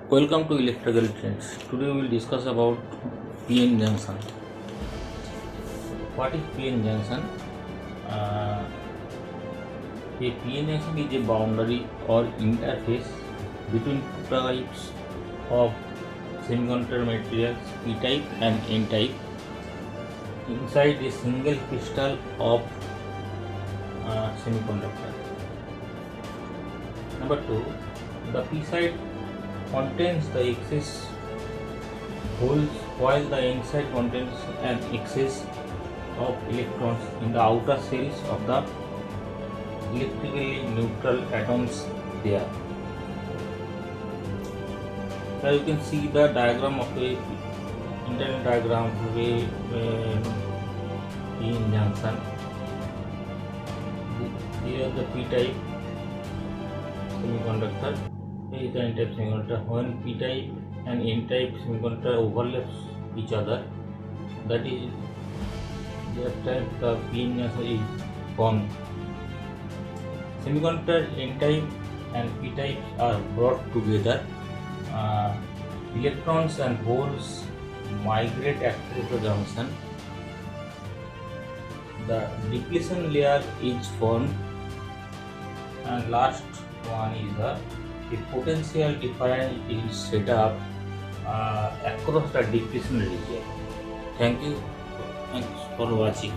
Welcome to Electrical Trends. Today we will discuss about PN junction. What is PN junction? A PN junction is a boundary or interface between two types of semiconductor materials, P-type and N-type, inside a single crystal of semiconductor. Number 2, the P side contains the excess holes while the N side contains an excess of electrons in the outer shells of the electrically neutral atoms there. Here you can see the diagram of a internal diagram of a PN junction. Here the P-type semiconductor, here is the N-type semiconductor. When P-type and N-type semiconductor overlaps each other, that is that time the PN junction is formed. Semiconductor N-type and P-type are brought together. Electrons and holes migrate across the junction. The depletion layer is formed, and last one is a potential difference is set up across the depletion region. Thanks for watching.